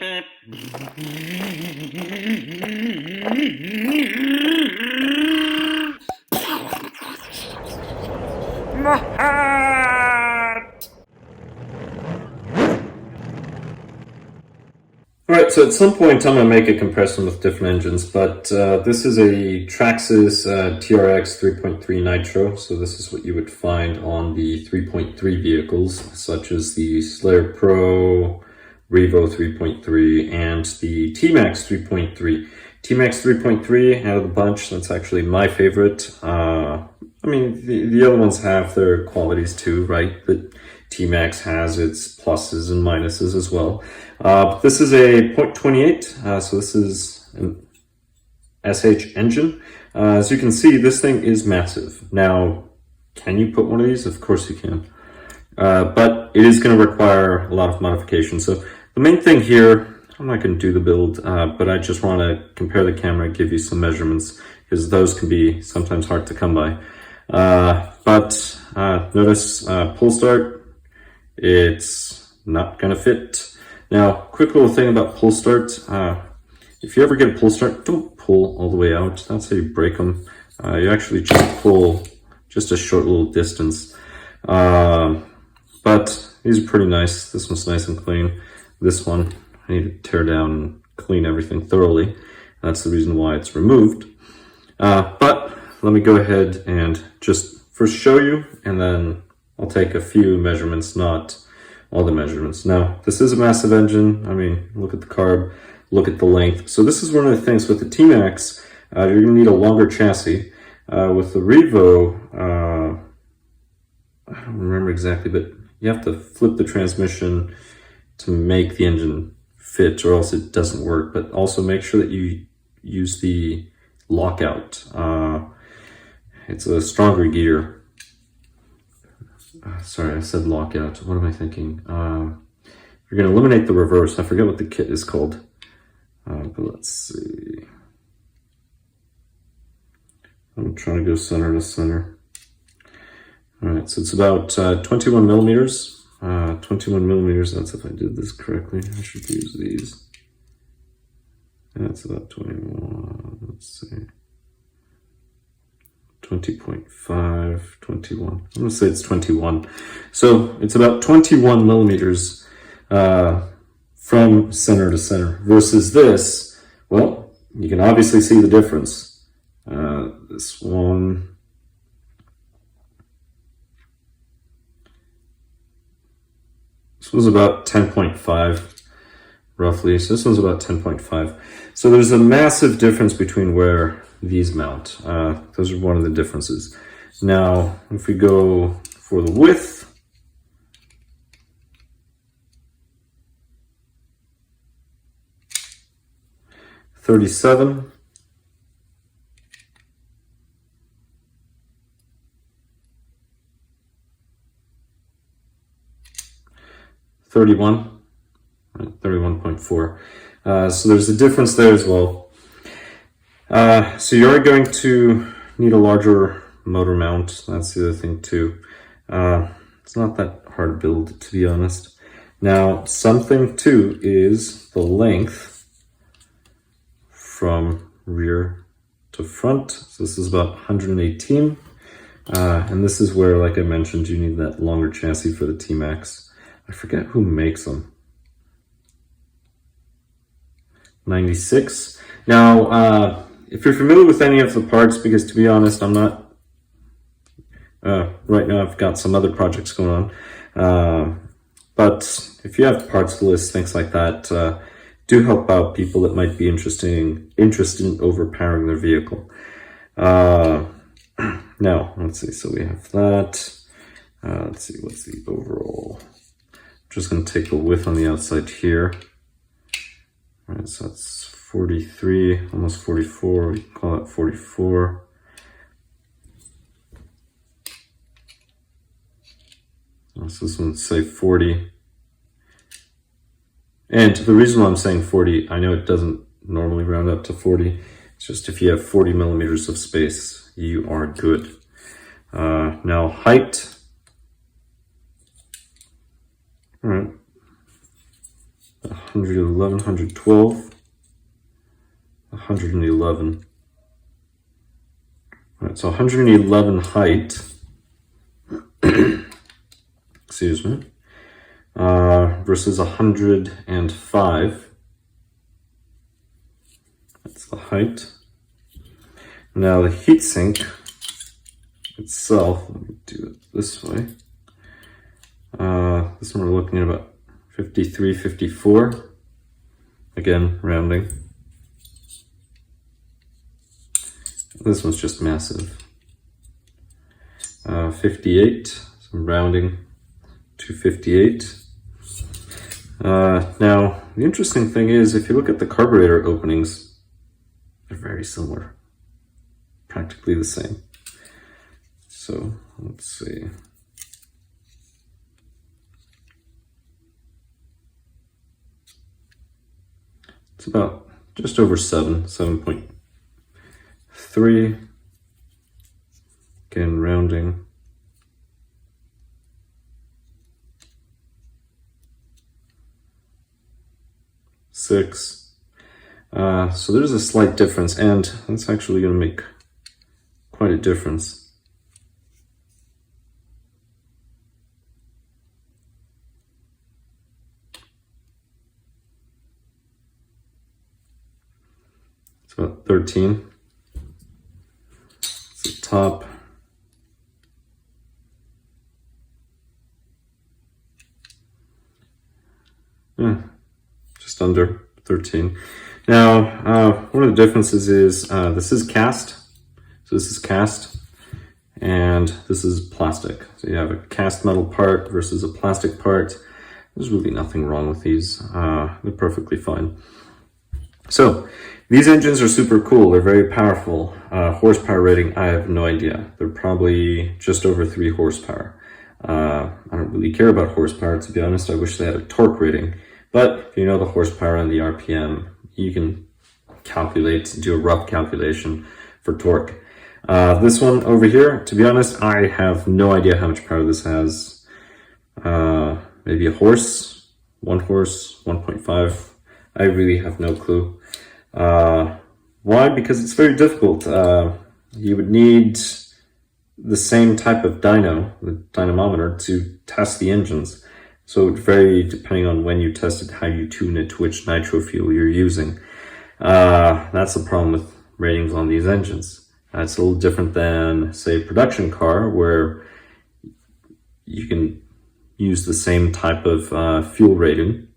Alright, so at some point I'm going to make a comparison with different engines, but this is a Traxxas TRX 3.3 Nitro, so this is what you would find on the 3.3 vehicles, such as the Slayer Pro, Revo 3.3, and the T-Maxx 3.3. T-Maxx 3.3 out of the bunch, that's actually my favorite. I mean, the other ones have their qualities too, right? The T-Maxx has its pluses and minuses as well. But this is a 0.28, so this is an SH engine. As you can see, this thing is massive. Now, can you put one of these? Of course you can. But it is going to require a lot of modification. So the main thing here, I'm not going to do the build, but I just want to compare the camera, give you some measurements, because those can be sometimes hard to come by. But notice pull start, it's not going to fit. Now, quick little thing about pull start. If you ever get a pull start, don't pull all the way out. That's how you break them. You actually just pull just a short little distance. But these are pretty nice. This one's nice and clean. This one, I need to tear down and clean everything thoroughly. That's the reason why it's removed. But let me go ahead and just first show you, and then I'll take a few measurements, not all the measurements. Now, this is a massive engine. I mean, look at the carb, look at the length. So this is one of the things with the T-Maxx, you're going to need a longer chassis. With the Revo, I don't remember exactly, but you have to flip the transmission to make the engine fit, or else it doesn't work. But also make sure that you use the lockout. It's a stronger gear. Sorry, I said lockout. What am I thinking? You're going to eliminate the reverse. I forget what the kit is called. But let's see. I'm trying to go center to center. All right, so it's about 21 millimeters. 21 millimeters, that's if I did this correctly. I should use these. That's about 21. Let's see. 20.5, 21. I'm going to say it's 21. So it's about 21 millimeters from center to center versus this. Well, you can obviously see the difference. This one, this was about 10.5 roughly. So this one's about 10.5. So there's a massive difference between where these mount. Those are one of the differences. Now, if we go for the width, $37. $31, 31.4. So there's a difference there as well. So you are going to need a larger motor mount. That's the other thing too. It's not that hard to build, to be honest. Now, something too is the length from rear to front. So this is about 118. And this is where, like I mentioned, you need that longer chassis for the T-Maxx. I forget who makes them. 96. Now, if you're familiar with any of the parts, because to be honest, I'm not, right now I've got some other projects going on, but if you have parts lists, things like that, do help out people that might be interested in overpowering their vehicle. Now, let's see, so we have that. Let's see, what's the overall? I'm just going to take the width on the outside here. All right, so that's 43, almost 44, we can call it 44. So this one would say 40. And the reason why I'm saying 40, I know it doesn't normally round up to 40. It's just if you have 40 millimeters of space, you are good. Now height. All right. 111, 112, 111. All right, so 111 height, excuse me, versus 105. That's the height. Now the heatsink itself, let me do it this way. This one we're looking at about 53, 54. Again, rounding. This one's just massive. 58, so I'm rounding to 58. Now, the interesting thing is, if you look at the carburetor openings, they're very similar. Practically the same. So, let's see. It's about just over 7.3. Again, rounding. Six. So there's a slight difference, and that's actually going to make quite a difference. It's about 13. It's the top. Just under 13. Now, one of the differences is this is cast. So this is cast, and this is plastic. So you have a cast metal part versus a plastic part. There's really nothing wrong with these. They're perfectly fine. So these engines are super cool. They're very powerful. Horsepower rating, I have no idea. They're probably just over 3 horsepower. I don't really care about horsepower, to be honest. I wish they had a torque rating. But if you know the horsepower and the RPM, you can calculate, do a rough calculation for torque. This one over here, to be honest, I have no idea how much power this has. Maybe a horse, 1 horse, 1.5. I really have no clue. Why? Because it's very difficult. You would need the same type of dyno, the dynamometer, to test the engines. So it would vary depending on when you test it, how you tune it, to which nitro fuel you're using. That's the problem with ratings on these engines. It's a little different than, say, a production car, where you can use the same type of fuel rating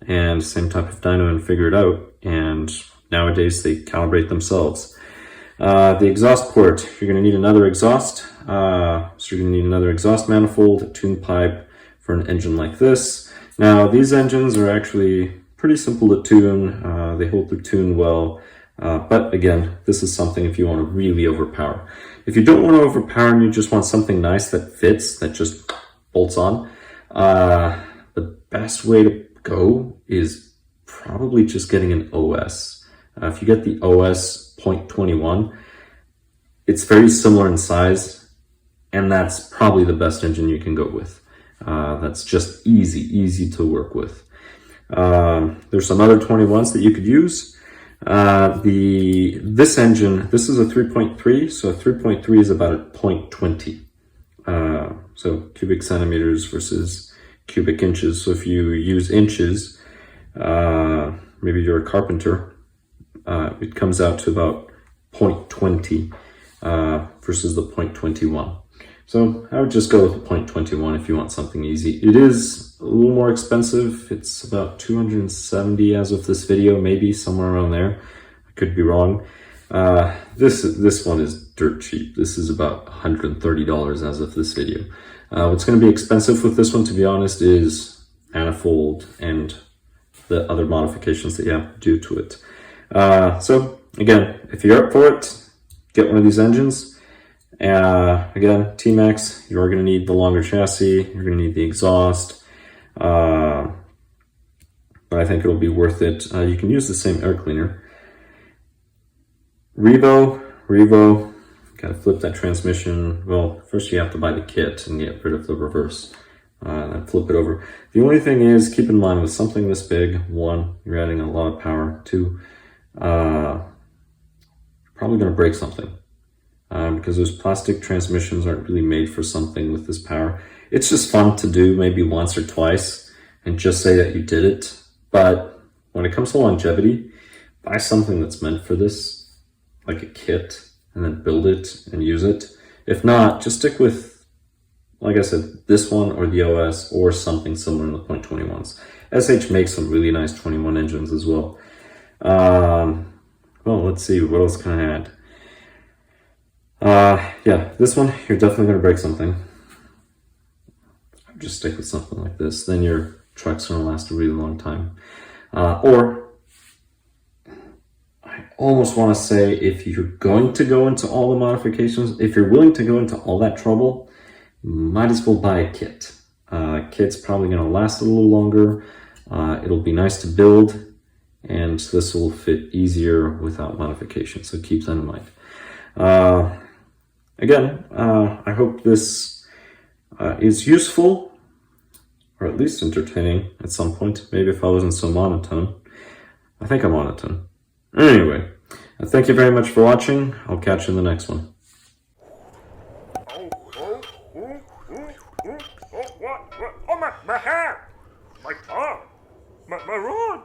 and same type of dyno and figure it out. And nowadays they calibrate themselves. The exhaust port, you're going to need another exhaust. So you're going to need another exhaust manifold, a tune pipe for an engine like this. Now these engines are actually pretty simple to tune. They hold their tune well. But again, this is something if you want to really overpower. If you don't want to overpower and you just want something nice that fits, that just bolts on, the best way to go is probably just getting an OS. If you get the OS 0.21, it's very similar in size, and that's probably the best engine you can go with. That's just easy to work with. There's some other 21s that you could use. This engine, this is a 3.3, so a 3.3 is about a 0.20. So cubic centimeters versus cubic inches. So if you use inches, maybe you're a carpenter, it comes out to about 0.20 versus the 0.21. So I would just go with the 0.21 if you want something easy. It is a little more expensive. It's about 270 as of this video, maybe somewhere around there. I could be wrong. This one is dirt cheap. This is about $130 as of this video. What's going to be expensive with this one, to be honest, is manifold and the other modifications that you have to do to it. So again, if you're up for it, get one of these engines. Again, T-Maxx, you're going to need the longer chassis, you're going to need the exhaust, but I think it'll be worth it. You can use the same air cleaner. Revo, gotta flip that transmission. Well, first you have to buy the kit and get rid of the reverse. and then flip it over. The only thing is, keep in mind with something this big, one, you're adding a lot of power. Two, you're probably going to break something because those plastic transmissions aren't really made for something with this power. It's just fun to do maybe once or twice and just say that you did it. But when it comes to longevity, buy something that's meant for this, like a kit, and then build it and use it. If not, just stick with, like I said, this one or the OS or something similar in the .21s. SH makes some really nice 21 engines as well. Well, let's see, what else can I add? Yeah, this one, you're definitely going to break something. Just stick with something like this, then your truck's going to last a really long time. Or, I almost want to say, if you're going to go into all the modifications, if you're willing to go into all that trouble, might as well buy a kit. Kit's probably going to last a little longer. It'll be nice to build, and this will fit easier without modification, so keep that in mind. Again, I hope this is useful, or at least entertaining at some point. Maybe if I wasn't so monotone. I think I'm monotone. Anyway, thank you very much for watching. I'll catch you in the next one. Oh, my hair! My tongue! My rod!